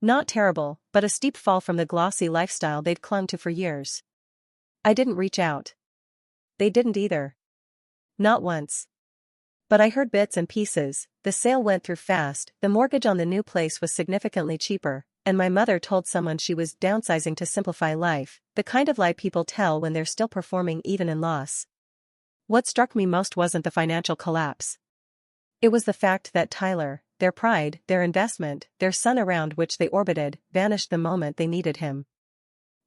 Not terrible, but a steep fall from the glossy lifestyle they'd clung to for years. I didn't reach out. They didn't either. Not once. But I heard bits and pieces. The sale went through fast, the mortgage on the new place was significantly cheaper, and my mother told someone she was downsizing to simplify life, the kind of lie people tell when they're still performing even in loss. What struck me most wasn't the financial collapse. It was the fact that Tyler, their pride, their investment, their sun around which they orbited, vanished the moment they needed him.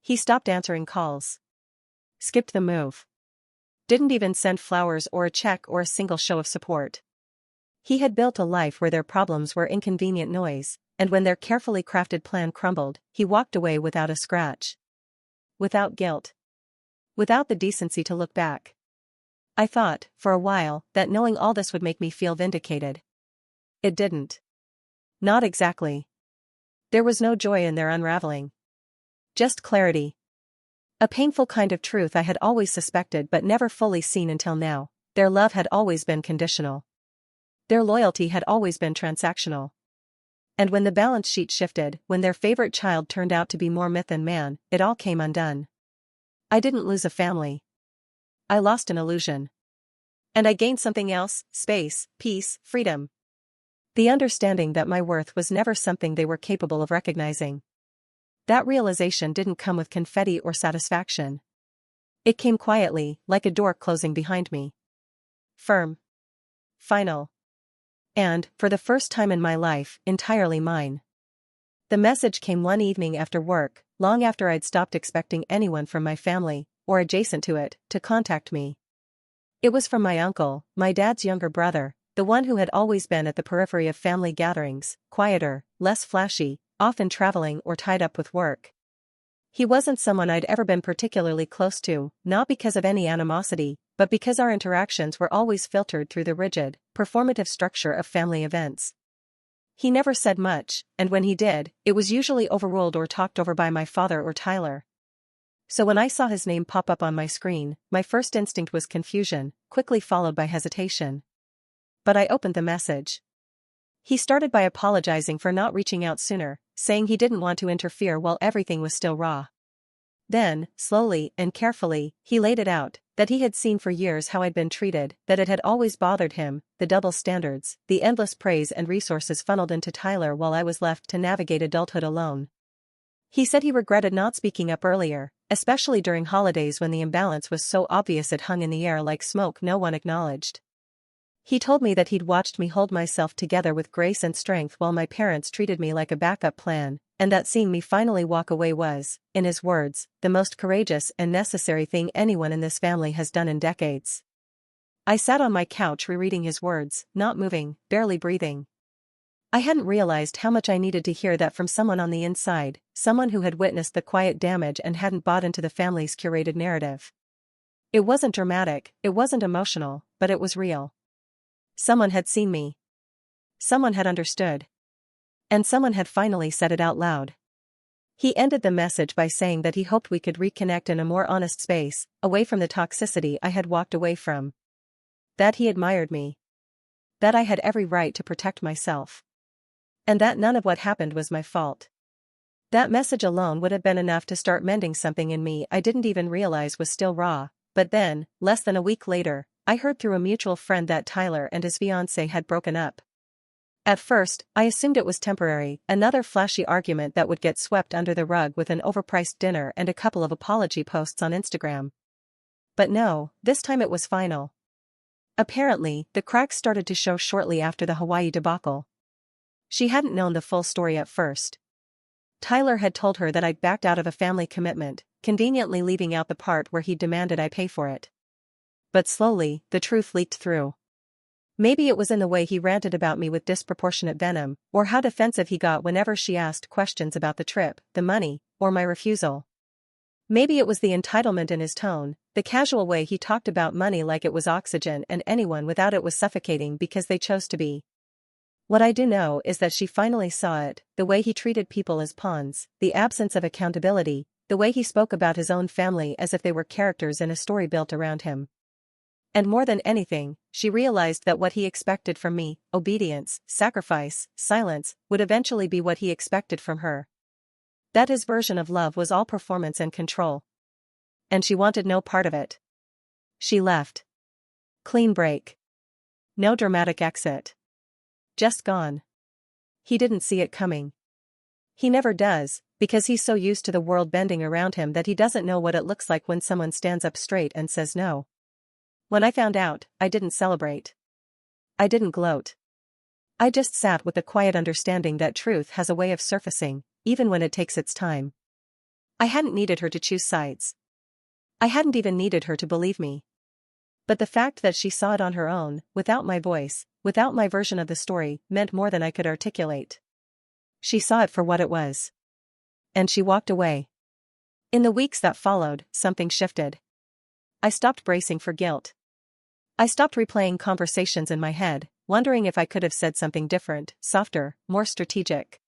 He stopped answering calls. Skipped the move. Didn't even send flowers or a check or a single show of support. He had built a life where their problems were inconvenient noise, and when their carefully crafted plan crumbled, he walked away without a scratch. Without guilt. Without the decency to look back. I thought, for a while, that knowing all this would make me feel vindicated. It didn't. Not exactly. There was no joy in their unraveling. Just clarity. A painful kind of truth I had always suspected but never fully seen until now. Their love had always been conditional. Their loyalty had always been transactional. And when the balance sheet shifted, when their favorite child turned out to be more myth than man, it all came undone. I didn't lose a family. I lost an illusion. And I gained something else: space, peace, freedom. The understanding that my worth was never something they were capable of recognizing. That realization didn't come with confetti or satisfaction. It came quietly, like a door closing behind me. Firm. Final. And, for the first time in my life, entirely mine. The message came one evening after work, long after I'd stopped expecting anyone from my family, or adjacent to it, to contact me. It was from my uncle, my dad's younger brother, the one who had always been at the periphery of family gatherings, quieter, less flashy, often traveling or tied up with work. He wasn't someone I'd ever been particularly close to, not because of any animosity, but because our interactions were always filtered through the rigid, performative structure of family events. He never said much, and when he did, it was usually overruled or talked over by my father or Tyler. So when I saw his name pop up on my screen, my first instinct was confusion, quickly followed by hesitation. But I opened the message. He started by apologizing for not reaching out sooner, saying he didn't want to interfere while everything was still raw. Then, slowly and carefully, he laid it out, that he had seen for years how I'd been treated, that it had always bothered him, the double standards, the endless praise and resources funneled into Tyler while I was left to navigate adulthood alone. He said he regretted not speaking up earlier, especially during holidays when the imbalance was so obvious it hung in the air like smoke no one acknowledged. He told me that he'd watched me hold myself together with grace and strength while my parents treated me like a backup plan, and that seeing me finally walk away was, in his words, the most courageous and necessary thing anyone in this family has done in decades. I sat on my couch rereading his words, not moving, barely breathing. I hadn't realized how much I needed to hear that from someone on the inside, someone who had witnessed the quiet damage and hadn't bought into the family's curated narrative. It wasn't dramatic, it wasn't emotional, but it was real. Someone had seen me. Someone had understood. And someone had finally said it out loud. He ended the message by saying that he hoped we could reconnect in a more honest space, away from the toxicity I had walked away from. That he admired me. That I had every right to protect myself. And that none of what happened was my fault. That message alone would have been enough to start mending something in me I didn't even realize was still raw, but then, less than a week later, I heard through a mutual friend that Tyler and his fiancée had broken up. At first, I assumed it was temporary, another flashy argument that would get swept under the rug with an overpriced dinner and a couple of apology posts on Instagram. But no, this time it was final. Apparently, the cracks started to show shortly after the Hawaii debacle. She hadn't known the full story at first. Tyler had told her that I'd backed out of a family commitment, conveniently leaving out the part where he demanded I pay for it. But slowly, the truth leaked through. Maybe it was in the way he ranted about me with disproportionate venom, or how defensive he got whenever she asked questions about the trip, the money, or my refusal. Maybe it was the entitlement in his tone, the casual way he talked about money like it was oxygen and anyone without it was suffocating because they chose to be. What I do know is that she finally saw it, the way he treated people as pawns, the absence of accountability, the way he spoke about his own family as if they were characters in a story built around him. And more than anything, she realized that what he expected from me, obedience, sacrifice, silence, would eventually be what he expected from her. That his version of love was all performance and control. And she wanted no part of it. She left. Clean break. No dramatic exit. Just gone. He didn't see it coming. He never does, because he's so used to the world bending around him that he doesn't know what it looks like when someone stands up straight and says no. When I found out, I didn't celebrate. I didn't gloat. I just sat with the quiet understanding that truth has a way of surfacing, even when it takes its time. I hadn't needed her to choose sides. I hadn't even needed her to believe me. But the fact that she saw it on her own, without my voice, without my version of the story, meant more than I could articulate. She saw it for what it was. And she walked away. In the weeks that followed, something shifted. I stopped bracing for guilt. I stopped replaying conversations in my head, wondering if I could have said something different, softer, more strategic.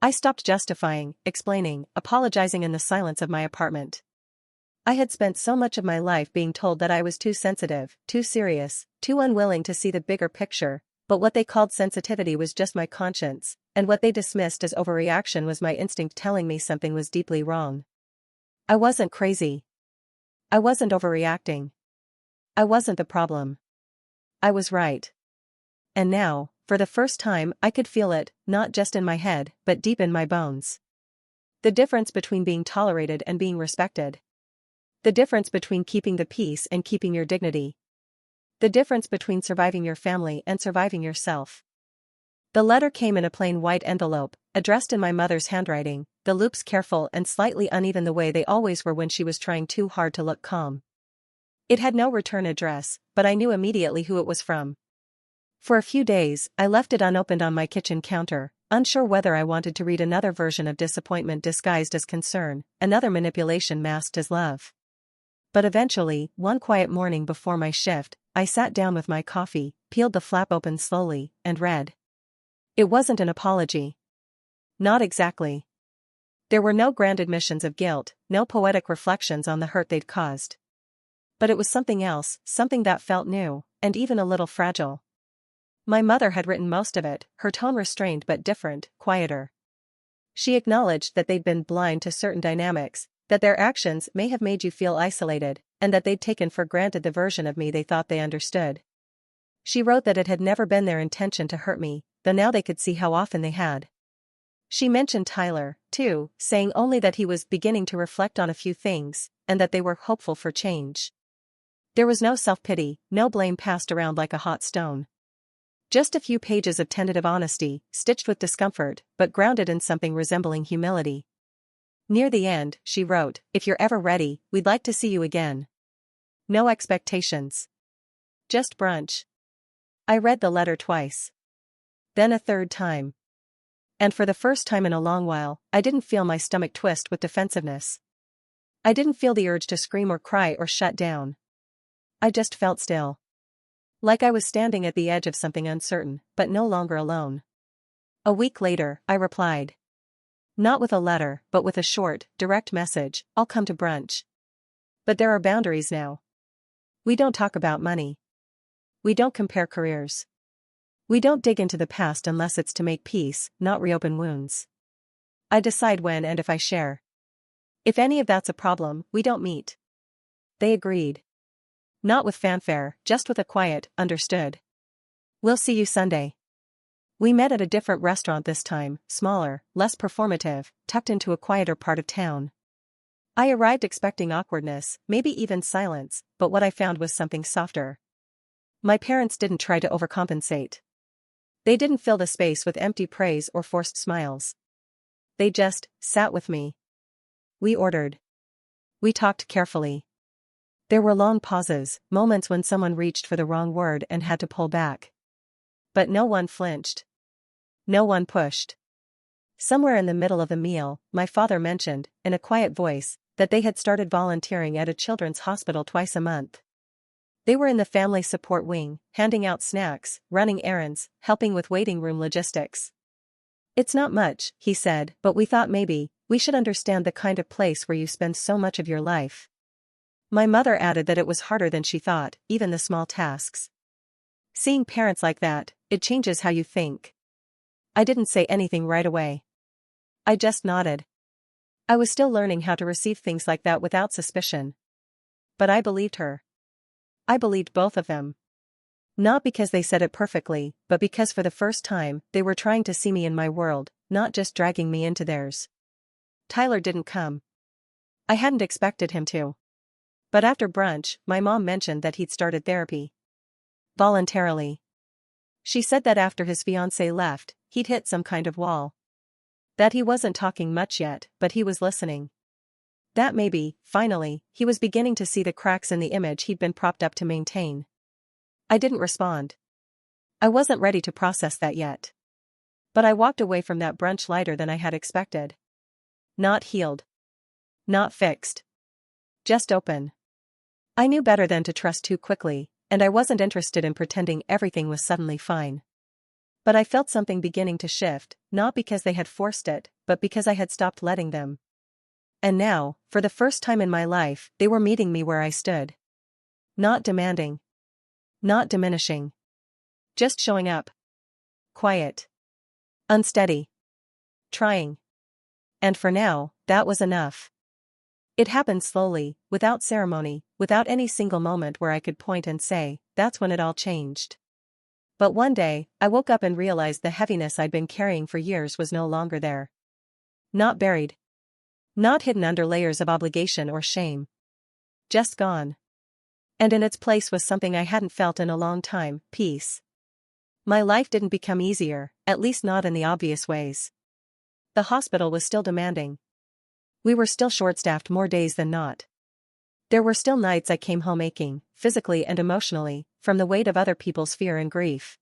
I stopped justifying, explaining, apologizing in the silence of my apartment. I had spent so much of my life being told that I was too sensitive, too serious, too unwilling to see the bigger picture, but what they called sensitivity was just my conscience, and what they dismissed as overreaction was my instinct telling me something was deeply wrong. I wasn't crazy. I wasn't overreacting. I wasn't the problem. I was right. And now, for the first time, I could feel it, not just in my head, but deep in my bones. The difference between being tolerated and being respected. The difference between keeping the peace and keeping your dignity. The difference between surviving your family and surviving yourself. The letter came in a plain white envelope, addressed in my mother's handwriting, the loops careful and slightly uneven the way they always were when she was trying too hard to look calm. It had no return address, but I knew immediately who it was from. For a few days, I left it unopened on my kitchen counter, unsure whether I wanted to read another version of disappointment disguised as concern, another manipulation masked as love. But eventually, one quiet morning before my shift, I sat down with my coffee, peeled the flap open slowly, and read. It wasn't an apology. Not exactly. There were no grand admissions of guilt, no poetic reflections on the hurt they'd caused. But it was something else, something that felt new, and even a little fragile. My mother had written most of it, her tone restrained but different, quieter. She acknowledged that they'd been blind to certain dynamics, that their actions may have made you feel isolated, and that they'd taken for granted the version of me they thought they understood. She wrote that it had never been their intention to hurt me, though now they could see how often they had. She mentioned Tyler, too, saying only that he was beginning to reflect on a few things, and that they were hopeful for change. There was no self-pity, no blame passed around like a hot stone. Just a few pages of tentative honesty, stitched with discomfort, but grounded in something resembling humility. Near the end, she wrote, "If you're ever ready, we'd like to see you again. No expectations. Just brunch." I read the letter twice. Then a third time. And for the first time in a long while, I didn't feel my stomach twist with defensiveness. I didn't feel the urge to scream or cry or shut down. I just felt still. Like I was standing at the edge of something uncertain, but no longer alone. A week later, I replied. Not with a letter, but with a short, direct message, "I'll come to brunch. But there are boundaries now. We don't talk about money. We don't compare careers. We don't dig into the past unless it's to make peace, not reopen wounds. I decide when and if I share. If any of that's a problem, we don't meet." They agreed. Not with fanfare, just with a quiet, understood. "We'll see you Sunday." We met at a different restaurant this time, smaller, less performative, tucked into a quieter part of town. I arrived expecting awkwardness, maybe even silence, but what I found was something softer. My parents didn't try to overcompensate. They didn't fill the space with empty praise or forced smiles. They just sat with me. We ordered. We talked carefully. There were long pauses, moments when someone reached for the wrong word and had to pull back. But no one flinched. No one pushed. Somewhere in the middle of the meal, my father mentioned, in a quiet voice, that they had started volunteering at a children's hospital twice a month. They were in the family support wing, handing out snacks, running errands, helping with waiting room logistics. "It's not much," he said, "but we thought maybe we should understand the kind of place where you spend so much of your life." My mother added that it was harder than she thought, even the small tasks. Seeing parents like that, it changes how you think. I didn't say anything right away. I just nodded. I was still learning how to receive things like that without suspicion. But I believed her. I believed both of them. Not because they said it perfectly, but because for the first time, they were trying to see me in my world, not just dragging me into theirs. Tyler didn't come. I hadn't expected him to. But after brunch, my mom mentioned that he'd started therapy. Voluntarily. She said that after his fiancée left, he'd hit some kind of wall. That he wasn't talking much yet, but he was listening. That maybe, finally, he was beginning to see the cracks in the image he'd been propped up to maintain. I didn't respond. I wasn't ready to process that yet. But I walked away from that brunch lighter than I had expected. Not healed. Not fixed. Just open. I knew better than to trust too quickly, and I wasn't interested in pretending everything was suddenly fine. But I felt something beginning to shift, not because they had forced it, but because I had stopped letting them. And now, for the first time in my life, they were meeting me where I stood. Not demanding. Not diminishing. Just showing up. Quiet. Unsteady. Trying. And for now, that was enough. It happened slowly, without ceremony, without any single moment where I could point and say, that's when it all changed. But one day, I woke up and realized the heaviness I'd been carrying for years was no longer there. Not buried. Not hidden under layers of obligation or shame. Just gone. And in its place was something I hadn't felt in a long time, peace. My life didn't become easier, at least not in the obvious ways. The hospital was still demanding. We were still short-staffed more days than not. There were still nights I came home aching, physically and emotionally, from the weight of other people's fear and grief.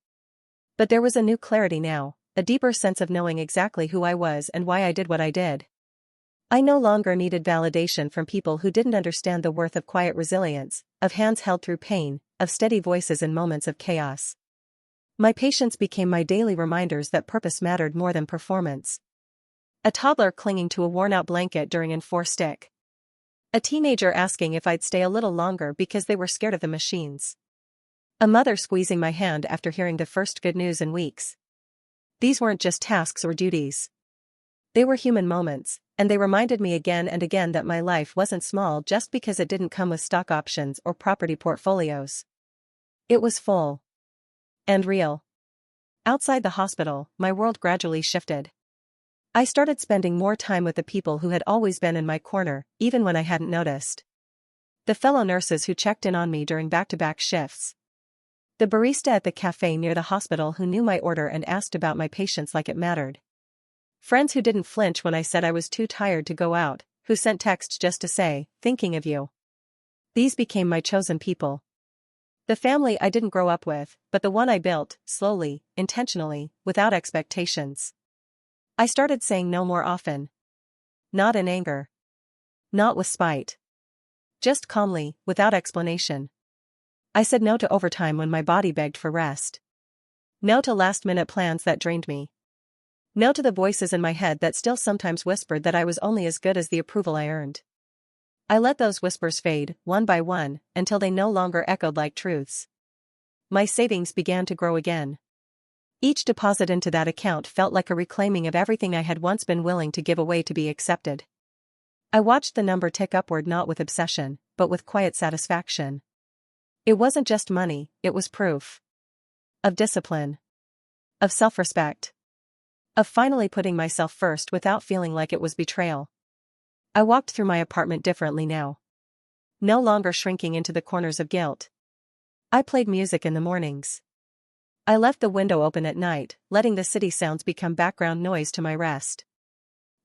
But there was a new clarity now, a deeper sense of knowing exactly who I was and why I did what I did. I no longer needed validation from people who didn't understand the worth of quiet resilience, of hands held through pain, of steady voices in moments of chaos. My patients became my daily reminders that purpose mattered more than performance. A toddler clinging to a worn-out blanket during enforced stick. A teenager asking if I'd stay a little longer because they were scared of the machines. A mother squeezing my hand after hearing the first good news in weeks. These weren't just tasks or duties. They were human moments, and they reminded me again and again that my life wasn't small just because it didn't come with stock options or property portfolios. It was full. And real. Outside the hospital, my world gradually shifted. I started spending more time with the people who had always been in my corner, even when I hadn't noticed. The fellow nurses who checked in on me during back-to-back shifts. The barista at the cafe near the hospital who knew my order and asked about my patients like it mattered. Friends who didn't flinch when I said I was too tired to go out, who sent texts just to say, thinking of you. These became my chosen people. The family I didn't grow up with, but the one I built, slowly, intentionally, without expectations. I started saying no more often. Not in anger. Not with spite. Just calmly, without explanation. I said no to overtime when my body begged for rest. No to last-minute plans that drained me. No to the voices in my head that still sometimes whispered that I was only as good as the approval I earned. I let those whispers fade, one by one, until they no longer echoed like truths. My savings began to grow again. Each deposit into that account felt like a reclaiming of everything I had once been willing to give away to be accepted. I watched the number tick upward not with obsession, but with quiet satisfaction. It wasn't just money, it was proof. Of discipline. Of self-respect. Of finally putting myself first without feeling like it was betrayal. I walked through my apartment differently now. No longer shrinking into the corners of guilt. I played music in the mornings. I left the window open at night, letting the city sounds become background noise to my rest.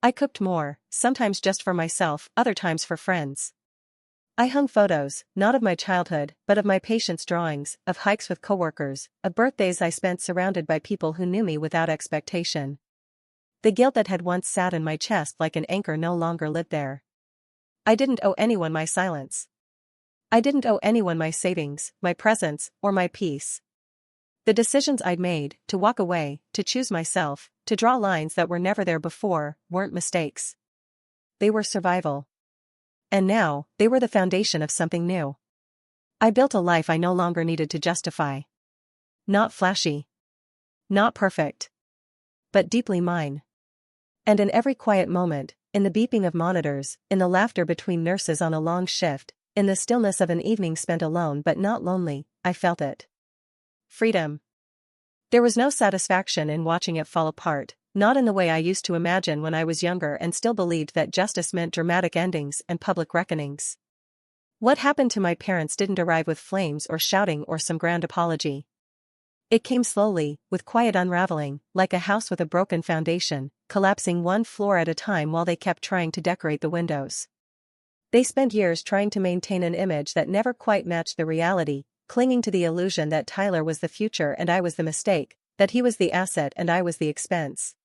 I cooked more, sometimes just for myself, other times for friends. I hung photos, not of my childhood, but of my patients' drawings, of hikes with coworkers, of birthdays I spent surrounded by people who knew me without expectation. The guilt that had once sat in my chest like an anchor no longer lived there. I didn't owe anyone my silence. I didn't owe anyone my savings, my presence, or my peace. The decisions I'd made, to walk away, to choose myself, to draw lines that were never there before, weren't mistakes. They were survival. And now, they were the foundation of something new. I built a life I no longer needed to justify. Not flashy. Not perfect. But deeply mine. And in every quiet moment, in the beeping of monitors, in the laughter between nurses on a long shift, in the stillness of an evening spent alone but not lonely, I felt it. Freedom. There was no satisfaction in watching it fall apart, not in the way I used to imagine when I was younger and still believed that justice meant dramatic endings and public reckonings. What happened to my parents didn't arrive with flames or shouting or some grand apology. It came slowly, with quiet unraveling, like a house with a broken foundation, collapsing one floor at a time while they kept trying to decorate the windows. They spent years trying to maintain an image that never quite matched the reality, clinging to the illusion that Tyler was the future and I was the mistake, that he was the asset and I was the expense.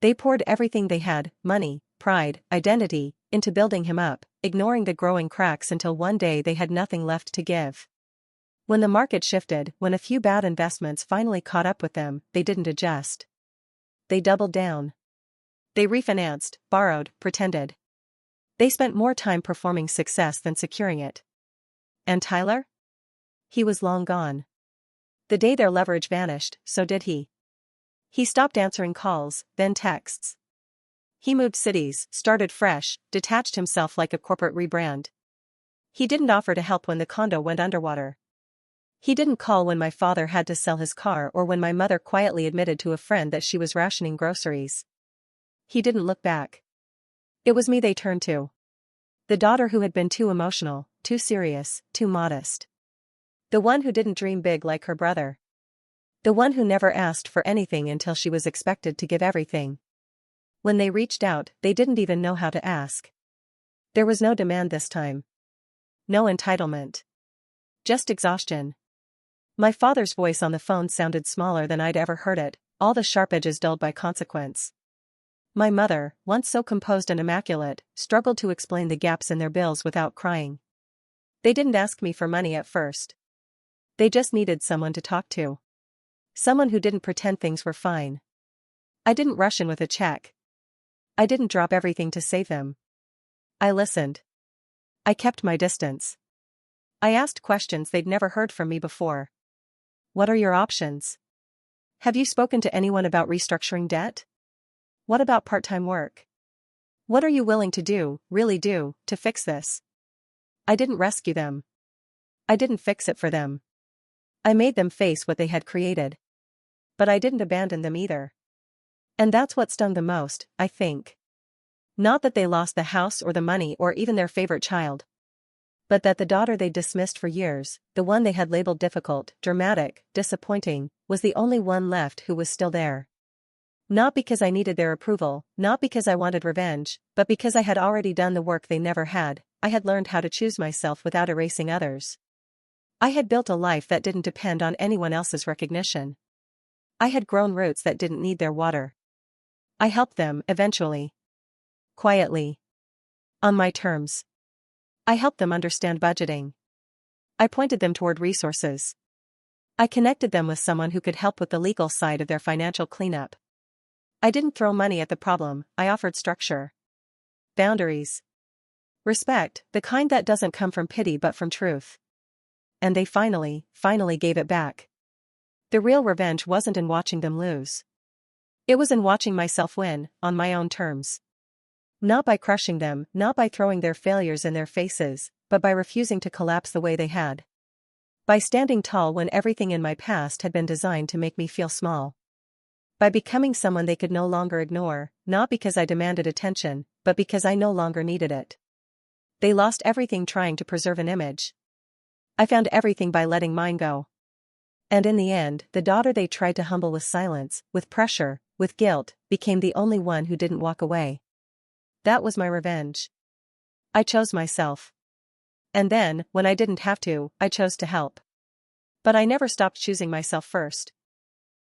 They poured everything they had, money, pride, identity, into building him up, ignoring the growing cracks until one day they had nothing left to give. When the market shifted, when a few bad investments finally caught up with them, they didn't adjust. They doubled down. They refinanced, borrowed, pretended. They spent more time performing success than securing it. And Tyler? He was long gone. The day their leverage vanished, so did he. He stopped answering calls, then texts. He moved cities, started fresh, detached himself like a corporate rebrand. He didn't offer to help when the condo went underwater. He didn't call when my father had to sell his car or when my mother quietly admitted to a friend that she was rationing groceries. He didn't look back. It was me they turned to. The daughter who had been too emotional, too serious, too modest. The one who didn't dream big like her brother. The one who never asked for anything until she was expected to give everything. When they reached out, they didn't even know how to ask. There was no demand this time. No entitlement. Just exhaustion. My father's voice on the phone sounded smaller than I'd ever heard it, all the sharp edges dulled by consequence. My mother, once so composed and immaculate, struggled to explain the gaps in their bills without crying. They didn't ask me for money at first. They just needed someone to talk to. Someone who didn't pretend things were fine. I didn't rush in with a check. I didn't drop everything to save them. I listened. I kept my distance. I asked questions they'd never heard from me before. What are your options? Have you spoken to anyone about restructuring debt? What about part-time work? What are you willing to do, really do, to fix this? I didn't rescue them. I didn't fix it for them. I made them face what they had created. But I didn't abandon them either. And that's what stung the most, I think. Not that they lost the house or the money or even their favorite child. But that the daughter they dismissed for years, the one they had labeled difficult, dramatic, disappointing, was the only one left who was still there. Not because I needed their approval, not because I wanted revenge, but because I had already done the work they never had. I had learned how to choose myself without erasing others. I had built a life that didn't depend on anyone else's recognition. I had grown roots that didn't need their water. I helped them, eventually. Quietly. On my terms. I helped them understand budgeting. I pointed them toward resources. I connected them with someone who could help with the legal side of their financial cleanup. I didn't throw money at the problem, I offered structure. Boundaries. Respect, the kind that doesn't come from pity but from truth. And they finally gave it back. The real revenge wasn't in watching them lose. It was in watching myself win, on my own terms. Not by crushing them, not by throwing their failures in their faces, but by refusing to collapse the way they had. By standing tall when everything in my past had been designed to make me feel small. By becoming someone they could no longer ignore, not because I demanded attention, but because I no longer needed it. They lost everything trying to preserve an image. I found everything by letting mine go. And in the end, the daughter they tried to humble with silence, with pressure, with guilt, became the only one who didn't walk away. That was my revenge. I chose myself. And then, when I didn't have to, I chose to help. But I never stopped choosing myself first.